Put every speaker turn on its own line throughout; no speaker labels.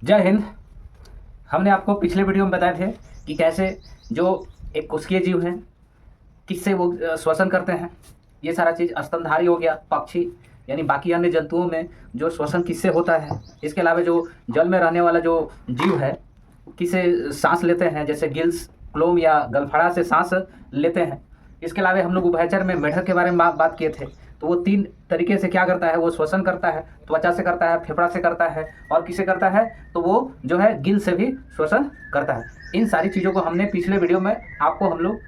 जय हिंद। हमने आपको पिछले वीडियो में बताए थे कि कैसे जो एक कोशिकीय जीव हैं किससे वो श्वसन करते हैं। ये सारा चीज़ स्तनधारी हो गया, पक्षी यानी बाकी अन्य जंतुओं में जो श्वसन किससे होता है। इसके अलावा जो जल में रहने वाला जो जीव है किससे सांस लेते हैं, जैसे गिल्स, क्लोम या गलफड़ा से सांस लेते हैं। इसके अलावा हम लोग उभयचर में मेढक के बारे में बात किए थे। तो वो 3 तरीके से क्या करता है, वो श्वसन करता है। त्वचा से करता है, फेफड़ा से करता है और किसे करता है, तो वो जो है गिल से भी श्वसन करता है। इन सारी चीज़ों को हमने पिछले वीडियो में आपको हम लोग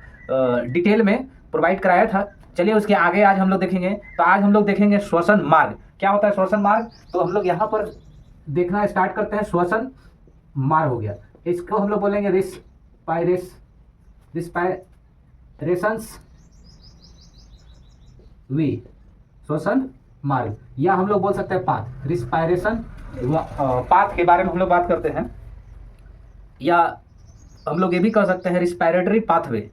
डिटेल में प्रोवाइड कराया था। चलिए उसके आगे आज हम लोग देखेंगे। तो आज हम लोग देखेंगे श्वसन मार्ग। क्या होता है श्वसन मार्ग, तो हम लोग यहाँ पर देखना स्टार्ट करते हैं। श्वसन मार्ग हो गया, इसको हम लोग बोलेंगे रिस्पायरेशंस वे, श्वसन मार्ग, या हम लोग बोल सकते हैं पाथ। रिस्पायरेशन पाथ के बारे में हम लोग बात करते हैं, या हम लोग ये भी कह सकते हैं रिस्पायरेटरी पाथवे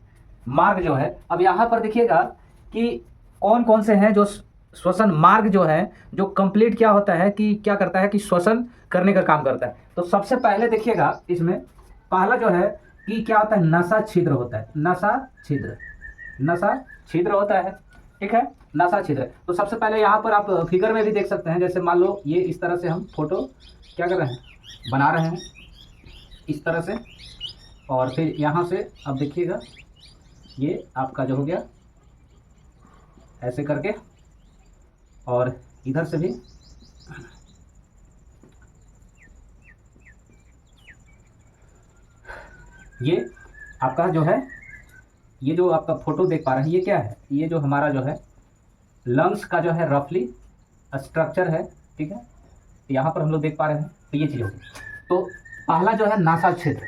मार्ग जो है। अब यहाँ पर देखिएगा कि कौन कौन से हैं जो श्वसन मार्ग जो है, जो कंप्लीट क्या होता है कि क्या करता है कि श्वसन करने का काम करता है। तो सबसे पहले देखिएगा इसमें पहला जो है कि क्या होता है, नसा छिद्र होता है। नसा छिद्र होता है, ठीक है, नसा छिद्र। तो सबसे पहले यहाँ पर आप फिगर में भी देख सकते हैं। जैसे मान लो ये इस तरह से हम फोटो क्या कर रहे हैं, बना रहे हैं इस तरह से, और फिर यहाँ से अब देखिएगा ये आपका जो हो गया ऐसे करके, और इधर से भी ये आपका जो है, ये जो आपका फोटो देख पा रहे हैं ये क्या है, ये जो हमारा जो है लंग्स का जो है रफली स्ट्रक्चर है, ठीक है। यहाँ पर हम लोग देख पा रहे हैं, तो ये चीज़ होगी। तो पहला जो है नासा छिद्र,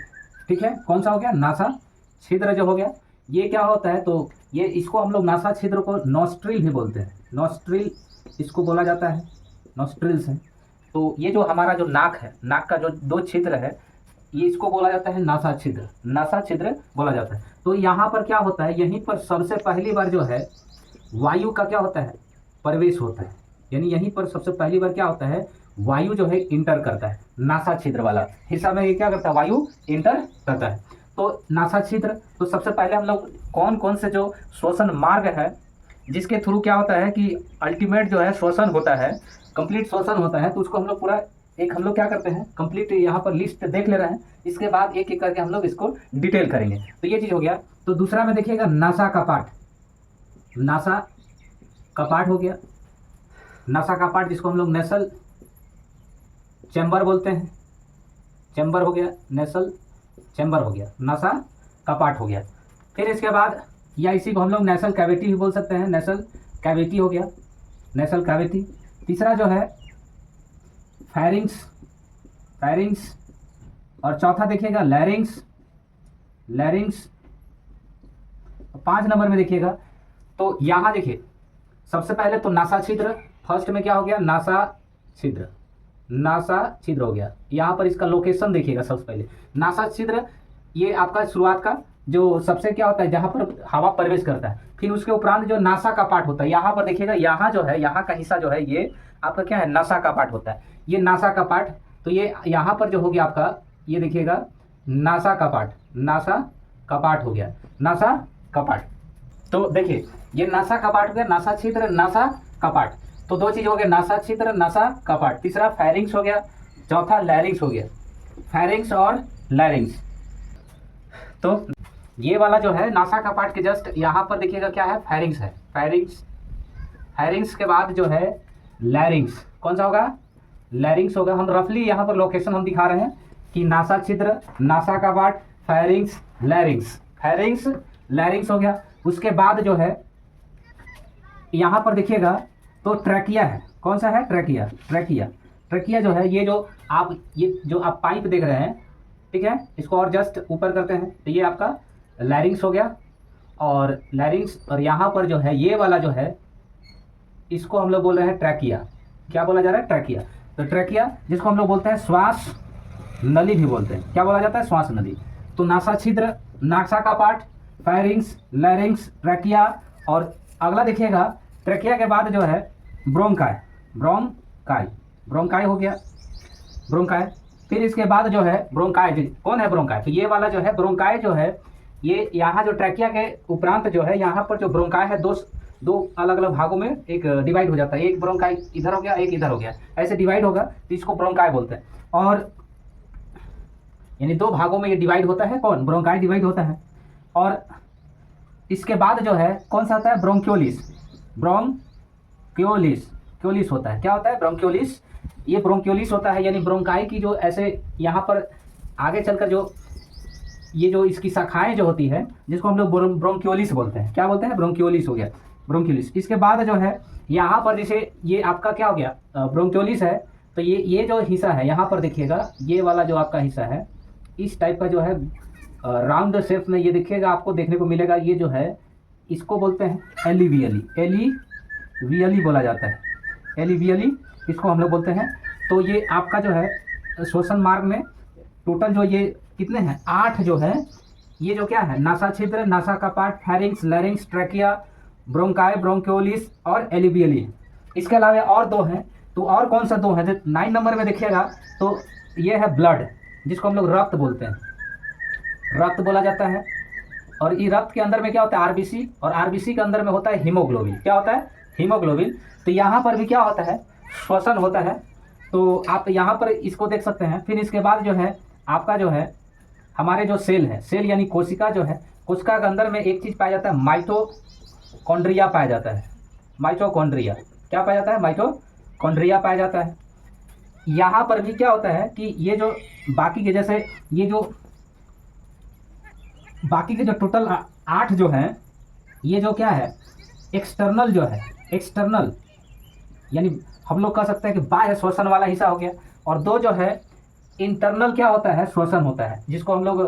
ठीक है, कौन सा हो गया, नासा छिद्र जो हो गया। ये क्या होता है, तो ये इसको हम लोग नासा छिद्र को नॉस्ट्रिल भी बोलते हैं। नॉस्ट्रिल इसको बोला जाता है, नॉस्ट्रिल्स है। तो ये जो हमारा जो नाक है, नाक का जो 2 छिद्र है, ये इसको बोला जाता है नासा छिद्र। नासा छिद्र बोला जाता है। तो यहाँ पर क्या होता है, यहीं पर सबसे पहली बार जो है वायु का क्या होता है, प्रवेश होता है। यानी यहीं पर सबसे पहली बार क्या होता है, वायु जो है इंटर करता है। नासा छिद्र वाला हिस्सा में ये क्या करता है, वायु इंटर करता है। तो नासा छिद्र, तो सबसे पहले हम लोग कौन कौन से जो श्वसन मार्ग है जिसके थ्रू क्या होता है कि अल्टीमेट जो है श्वसन होता है, कंप्लीट श्वसन होता है, तो उसको हम लोग पूरा एक हम लोग क्या करते हैं, कंप्लीट यहाँ पर लिस्ट देख ले रहे हैं। इसके बाद एक एक करके हम लोग इसको डिटेल करेंगे। तो ये चीज़ हो गया। तो दूसरा में देखिएगा नासा कपाट। नासा कपाट हो गया, नासा कपाट जिसको हम लोग नेसल चैम्बर बोलते हैं। चैम्बर हो गया, नेसल चैम्बर हो गया, नासा कपाट हो गया। फिर इसके बाद या इसी को हम लोग नेसल कैविटी भी बोल सकते हैं। नेसल कैविटी हो गया, नेसल कैविटी। तीसरा जो है फेरिंग्स, और चौथा देखिएगा लैरिंग्स। 5 नंबर में देखिएगा, तो यहाँ देखिए सबसे पहले तो नासा छिद्र, फर्स्ट में क्या हो गया, नासा छिद्र हो गया। यहाँ पर इसका लोकेशन देखिएगा। सबसे पहले नासा छिद्र, ये आपका शुरुआत का जो सबसे क्या होता है जहाँ पर हवा प्रवेश करता है। फिर उसके उपरांत जो नासा का पार्ट होता है, यहाँ पर देखिएगा, यहाँ जो है, यहाँ का हिस्सा जो है ये आपका क्या है, नासा का पार्ट होता है। ये नासा का पार्ट, तो ये यहाँ पर जो हो गया आपका, ये देखिएगा नासा का पार्ट हो गया, नासा कपाट। तो देखिए ये नासा कपाट हो गया, नासा छिद्र, नासा कपाट। तो 2 चीज हो गया, नासा छिद्र, नासा कपाट। तीसरा फेरिंग्स हो गया, चौथा लैरिंग्स हो गया, फेरिंग्स और लैरिंग्स। तो ये वाला जो है नासा कपाट के जस्ट यहाँ पर देखिएगा क्या है, फेरिंग्स है। फेरिंग्स के बाद जो है लैरिंग्स, कौन सा होगा, लैरिंग्स होगा। हम रफली यहाँ पर लोकेशन हम दिखा रहे हैं कि नासा छिद्र, नासा कपाट, फेरिंग्स, लैरिंग्स हो गया। उसके बाद जो है यहाँ पर देखिएगा तो ट्रैकिया है। कौन सा है, ट्रैकिया जो है, ये जो आप पाइप देख रहे हैं, ठीक है, इसको और जस्ट ऊपर करते हैं तो ये आपका लैरिंग्स हो गया। और लैरिंग्स, और यहाँ पर जो है ये वाला जो है इसको हम लोग बोल रहे हैं ट्रैकिया। क्या बोला जा रहा है, ट्रैकिया। तो ट्रैकिया जिसको हम लोग बोलते हैं श्वास नली भी बोलते हैं। क्या बोला जाता है, श्वास नली। तो नासा छिद्र, नासा का पार्ट, फेरिंग्स, लैरिंग्स, ट्रैकिया। और अगला देखिएगा, ट्रैकिया के बाद जो है ब्रोंकाई हो गया, ब्रोंकाई। फिर इसके बाद जो है ब्रोंकाई। कौन है ब्रोंकाई? तो ये वाला जो है ब्रोंकाई जो है, ये यहाँ जो ट्रैकिया के उपरांत जो है यहाँ पर जो ब्रोंकाई है दो अलग अलग भागों में एक डिवाइड हो जाता है। एक ब्रोंकाई इधर हो गया, एक इधर हो गया, ऐसे डिवाइड होगा तो इसको ब्रोंकाई बोलते हैं। और यानी दो भागों में ये डिवाइड होता है, कौन? ब्रोंकाई डिवाइड होता है। और इसके बाद जो है कौन सा आता है? ब्रोंक्योलिस। क्योलिस होता है। क्या होता है? ब्रोंक्योलिस। ये ब्रोंक्योलिस होता है, यानी ब्रोंकाई की जो ऐसे यहाँ पर आगे चलकर जो ये जो इसकी शाखाएं जो होती है, जिसको हम लोग ब्रोंक्योलिस बोलते हैं। क्या बोलते हैं? ब्रोंक्योलिस हो गया, ब्रोंक्योलिस। इसके बाद जो है यहाँ पर जैसे ये आपका क्या हो गया? ब्रोंक्योलिस है। तो ये जो हिस्सा है यहाँ पर देखिएगा, ये वाला जो आपका हिस्सा है इस टाइप का जो है राउंड शेप में ये देखिएगा, आपको देखने को मिलेगा। ये जो है इसको बोलते हैं एलिवियली। एलिवियली बोला जाता है, एलिवियली इसको हम लोग बोलते हैं। तो ये आपका जो है श्वसन मार्ग में टोटल जो ये कितने हैं? 8 जो है, ये जो क्या है? नासा छिद्र, नासा का part, pharynx, larynx, trachea, bronchi, bronchioles और एलिवियली। इसके अलावा और 2 हैं। तो और कौन सा 2 है? 9 नंबर में देखिएगा तो ये है ब्लड, जिसको हम लोग रक्त बोलते हैं, रक्त बोला जाता है। और ये रक्त के अंदर में क्या होता है? आरबीसी, और आरबीसी के अंदर में होता है हीमोग्लोबिन। क्या होता है? हीमोग्लोबिन। तो यहाँ पर भी क्या होता है? श्वसन होता है। तो आप यहाँ पर इसको देख सकते हैं। फिर इसके बाद जो है आपका जो है हमारे जो सेल है, सेल यानी कोशिका जो है, कोशिका के अंदर में एक चीज़ पाया जाता है, माइटोकॉन्ड्रिया पाया जाता है। माइटोकॉन्ड्रिया क्या पाया जाता है? माइटोकॉन्ड्रिया पाया जाता है। यहाँ पर भी क्या होता है कि ये जो बाकी के जैसे ये जो बाकी के जो टोटल 8 जो हैं, ये जो क्या है? एक्सटर्नल जो है, एक्सटर्नल यानी हम लोग कह सकते हैं कि बाह्य श्वसन वाला हिस्सा हो गया। और 2 जो है इंटरनल क्या होता है? श्वसन होता है, जिसको हम लोग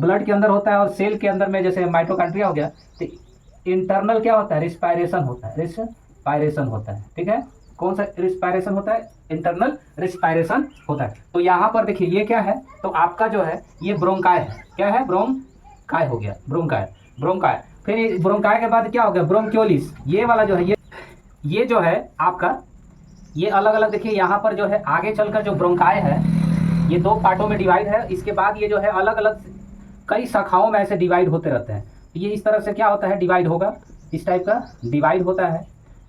ब्लड के अंदर होता है और सेल के अंदर में जैसे माइटोकॉन्ड्रिया हो गया। तो इंटरनल क्या होता है? रिस्पायरेशन होता है, रिस्पायरेशन होता है। ठीक है, कौन सा रिस्पायरेशन होता है? इंटरनल रिस्पायरेशन होता है। तो यहाँ पर देखिए ये क्या है? तो आपका जो है ये ब्रोंकाई है। क्या है? ब्रोंकाई हो गया, ब्रोंकाई। फिर ब्रोंकाई के बाद क्या हो गया? ब्रोंक्योलिस। ये वाला जो है ये जो है आपका ये अलग अलग देखिए, यहाँ पर जो है आगे चलकर जो ब्रोंकाई है ये 2 पार्टों में डिवाइड है। इसके बाद ये जो है अलग अलग कई शाखाओं में ऐसे डिवाइड होते रहते हैं। ये इस तरह से क्या होता है? डिवाइड होगा, इस टाइप का डिवाइड होता है।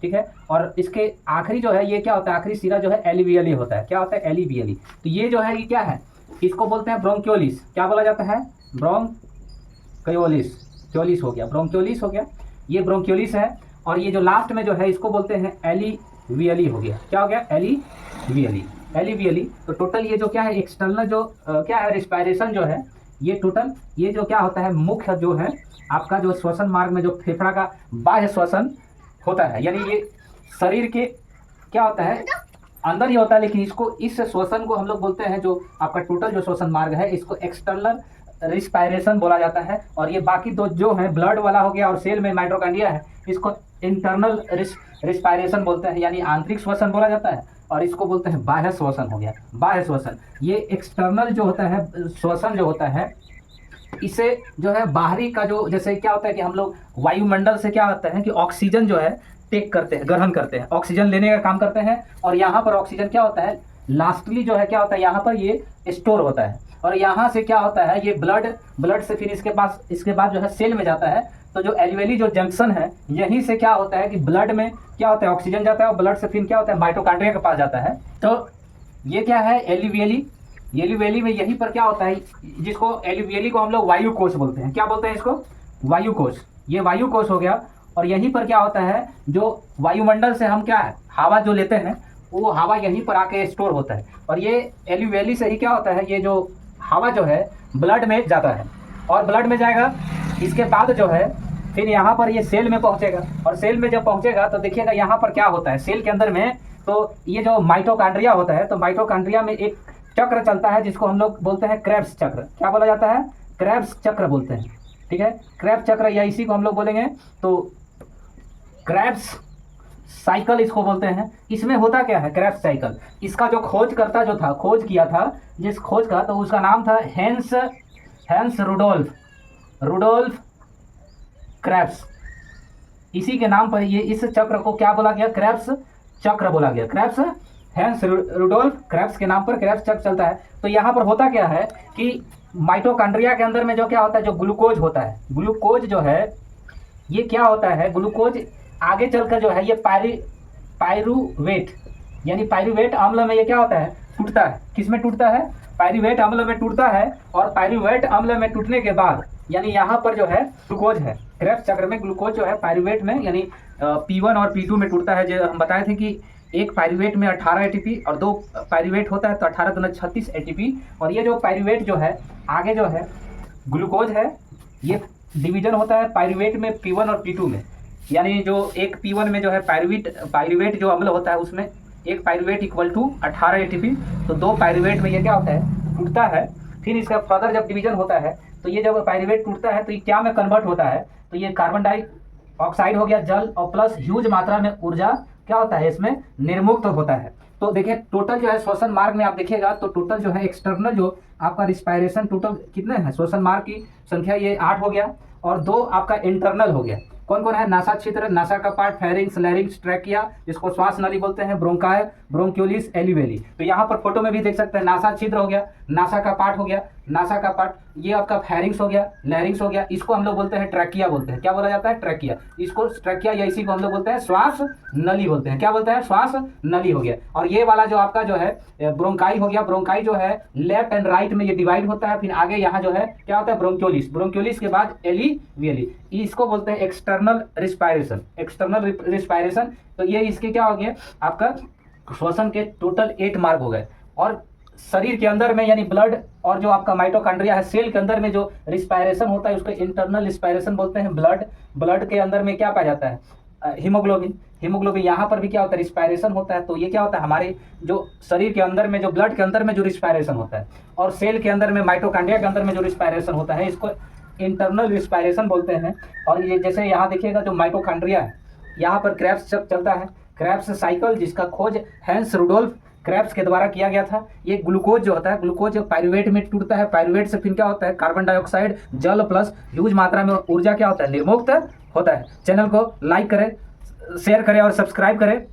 ठीक है, और इसके आखिरी जो है ये क्या होता है? आखिरी सिरा जो है एलिवियली होता है। क्या होता है? एलिवियली। तो ये जो है ये क्या है? इसको बोलते हैं ब्रोंक्योलिस। क्या बोला जाता है? ब्रोंक्योलिस। क्योलिस हो गया, ब्रोंक्योलिस हो गया, ये ब्रोंक्योलिस है। और ये जो लास्ट में जो है इसको बोलते हैं एलिवियली हो गया। क्या हो गया? एलिवियली, एलिवियली। तो टोटल ये जो क्या है? एक्सटर्नल जो क्या है? रिस्पायरेशन जो है ये टोटल ये जो क्या होता है? मुख्य जो है आपका जो श्वसन मार्ग में जो फेफड़ा का बाह्य श्वसन होता है, यानी ये शरीर के क्या होता है? अंदर ही होता है, लेकिन इसको इस श्वसन को हम लोग बोलते हैं जो आपका टोटल जो श्वसन मार्ग है इसको एक्सटर्नल रिस्पायरेशन बोला जाता है। और ये बाकी 2 जो है ब्लड वाला हो गया और सेल में माइटोकॉन्ड्रिया है, इसको इंटरनल रिस्पायरेशन बोलते हैं, यानी आंतरिक श्वसन बोला जाता है। और इसको बोलते हैं बाह्य श्वसन हो गया, बाह्य श्वसन। ये एक्सटर्नल जो होता है श्वसन जो होता है, इसे जो है बाहरी का जो जैसे क्या होता है कि हम लोग वायुमंडल से क्या होता है कि ऑक्सीजन जो है टेक करते हैं, ग्रहण करते हैं, ऑक्सीजन लेने का काम करते हैं। और यहाँ पर ऑक्सीजन क्या होता है? लास्टली जो है क्या होता है? यहाँ पर ये स्टोर होता है। और यहाँ से क्या होता है? ये ब्लड से फिर इसके बाद जो है सेल में जाता है। तो जो एलिवेली जो जंक्शन है, यहीं से क्या होता है कि ब्लड में क्या होता है? ऑक्सीजन जाता है और ब्लड से फिर क्या होता है? माइटोकॉन्ड्रिया के पास जाता है। तो ये क्या है? एलिवेली। एलिवेली में यहीं पर क्या होता है? जिसको एलिवेली को हम लोग वायु कोश बोलते हैं। क्या बोलते हैं इसको? वायु कोश। ये वायु कोश हो गया। और यहीं पर क्या होता है? जो वायुमंडल से हम क्या है? हवा जो लेते हैं वो हवा यहीं पर आके स्टोर होता है। और ये एलिवेली से ही क्या होता है? ये जो हवा जो है ब्लड में जाता है और ब्लड में जाएगा। इसके बाद जो है फिर यहाँ पर ये सेल में पहुँचेगा। और सेल में जब पहुँचेगा तो देखिएगा यहाँ पर क्या होता है? सेल के अंदर में तो ये जो माइटोकॉन्ड्रिया होता है, तो माइटोकॉन्ड्रिया में एक चक्र चलता है जिसको हम लोग बोलते हैं क्रेब्स चक्र। क्या बोला जाता है? क्रेब्स चक्र बोलते हैं। ठीक है, क्रेब्स चक्र या इसी को हम लोग बोलेंगे तो क्रेब्स साइकिल इसको बोलते हैं। इसमें होता क्या है? Krebs cycle. इसका जो खोजकर्ता जो था, खोज किया था जिस खोज का, तो उसका नाम था हेंस रुडोल्फ क्रेब्स। इसी के नाम पर ये इस चक्र को क्या बोला गया? क्रेब्स चक्र बोला गया। क्रेब्स हैंस रुडोल्फ क्रेब्स के नाम पर क्रेब्स चक्र चलता है। तो यहाँ पर होता क्या है कि माइटोकॉन्ड्रिया के अंदर में जो क्या होता है, जो ग्लूकोज होता है, ग्लूकोज जो है ये क्या होता है, ग्लूकोज आगे चलकर जो है ये पायरुवेट यानी पायरुवेट अम्ल में ये क्या होता है, टूटता है। किस में टूटता है, पायरुवेट अम्ल में टूटता है। और पायरुवेट अम्ल में टूटने के बाद यानी यहाँ पर जो है ग्लूकोज है, क्रेब्स चक्र में ग्लूकोज जो है पायरुवेट में यानी P1 और P2 में टूटता है। जो हम बताए थे कि एक पायरुवेट में 18 ATP और 2 पायरुवेट होता है, तो 18 दूना 36 ATP। और ये जो पायरुवेट जो है आगे जो है ग्लूकोज है, ये डिवीजन होता है पायरुवेट में P1 और P2 में। यानी जो एक P1 में जो है पायरुवेट जो अम्ल होता है उसमें एक पायरुवेट इक्वल टू 18 ATP, तो 2 पायरुवेट में ये क्या होता है, टूटता है। फिर इसका फर्दर जब डिवीजन होता है तो ये जब पायरुवेट टूटता है तो ये क्या में कन्वर्ट होता है, तो ये कार्बन डाइऑक्साइड हो गया, जल और प्लस ह्यूज मात्रा में ऊर्जा क्या होता है इसमें निर्मुक्त होता है। तो देखिए टोटल जो है श्वसन मार्ग में आप देखिएगा तो टोटल जो है एक्सटर्नल जो आपका रिस्पायरेशन टोटल कितने हैं, श्वसन मार्ग की संख्या ये 8 हो गया और 2 आपका इंटरनल हो गया। कौन कौन है, नासा छिद्र, नासा का पार्ट, फेरिंग्स, लैरिंग्स, ट्रैकिया जिसको श्वास नली बोलते हैं, ब्रोंकाय, ब्रोंक्यूलिस, एलिवेली। तो यहाँ पर फोटो में भी देख सकते हैं, नासा छिद्र हो गया, नासा का पार्ट हो गया, नासा का पार्ट, ये आपका फेरिंग्स हो गया, लैरिंग्स हो गया, इसको हम लोग बोलते हैं ट्रैकिया बोलते हैं। क्या बोला जाता है, ट्रैकिया। इसको ट्रैकिया या इसी को हम लोग बोलते हैं श्वास नली बोलते हैं। क्या बोलते हैं, श्वास नली हो गया। और ये वाला जो आपका जो है ब्रोंकाई हो गया, ब्रोंकाई जो है लेफ्ट एंड राइट में ये डिवाइड होता है। फिर आगे यहाँ जो है क्या होता है, ब्रोंक्यूलिस, ब्रोंक्यूलिस के बाद एलिवेली, इसको बोलते हैं एक्सटर्नल रिस्पायरेशन, एक्सटर्नल रिस्पायरेशन। तो ये इसके क्या हो गया, आपका श्वसन के टोटल 8 मार्ग हो गए। और शरीर के अंदर में यानी ब्लड और जो आपका माइटोकॉन्ड्रिया है सेल के अंदर में जो रिस्पायरेशन होता है उसको इंटरनल रिस्पायरेशन बोलते हैं। ब्लड के अंदर में क्या पाया जाता है, हीमोग्लोबिन यहाँ पर भी क्या होता है, रिस्पायरेशन होता है। तो ये क्या होता है, हमारे जो शरीर के अंदर में जो ब्लड के अंदर में जो रिस्पायरेशन होता है और सेल के अंदर में माइटोकॉन्ड्रिया के अंदर में जो रिस्पायरेशन होता है इसको इंटरनल रिस्पायरेशन बोलते हैं। और ये जैसे यहाँ देखिएगा जो माइटोकॉन्ड्रिया है यहाँ पर क्रेब्स चलता है, क्रेब्स साइकिल जिसका खोज हैंस रुडोल्फ क्रेब्स के द्वारा किया गया था। ये ग्लूकोज जो होता है, ग्लूकोज पायरुवेट में टूटता है, पायरुवेट से फिर क्या होता है, कार्बन डाइऑक्साइड, जल प्लस ह्यूज मात्रा में ऊर्जा क्या होता है, निर्मुक्त होता है। चैनल को लाइक करें, शेयर करें और सब्सक्राइब करें।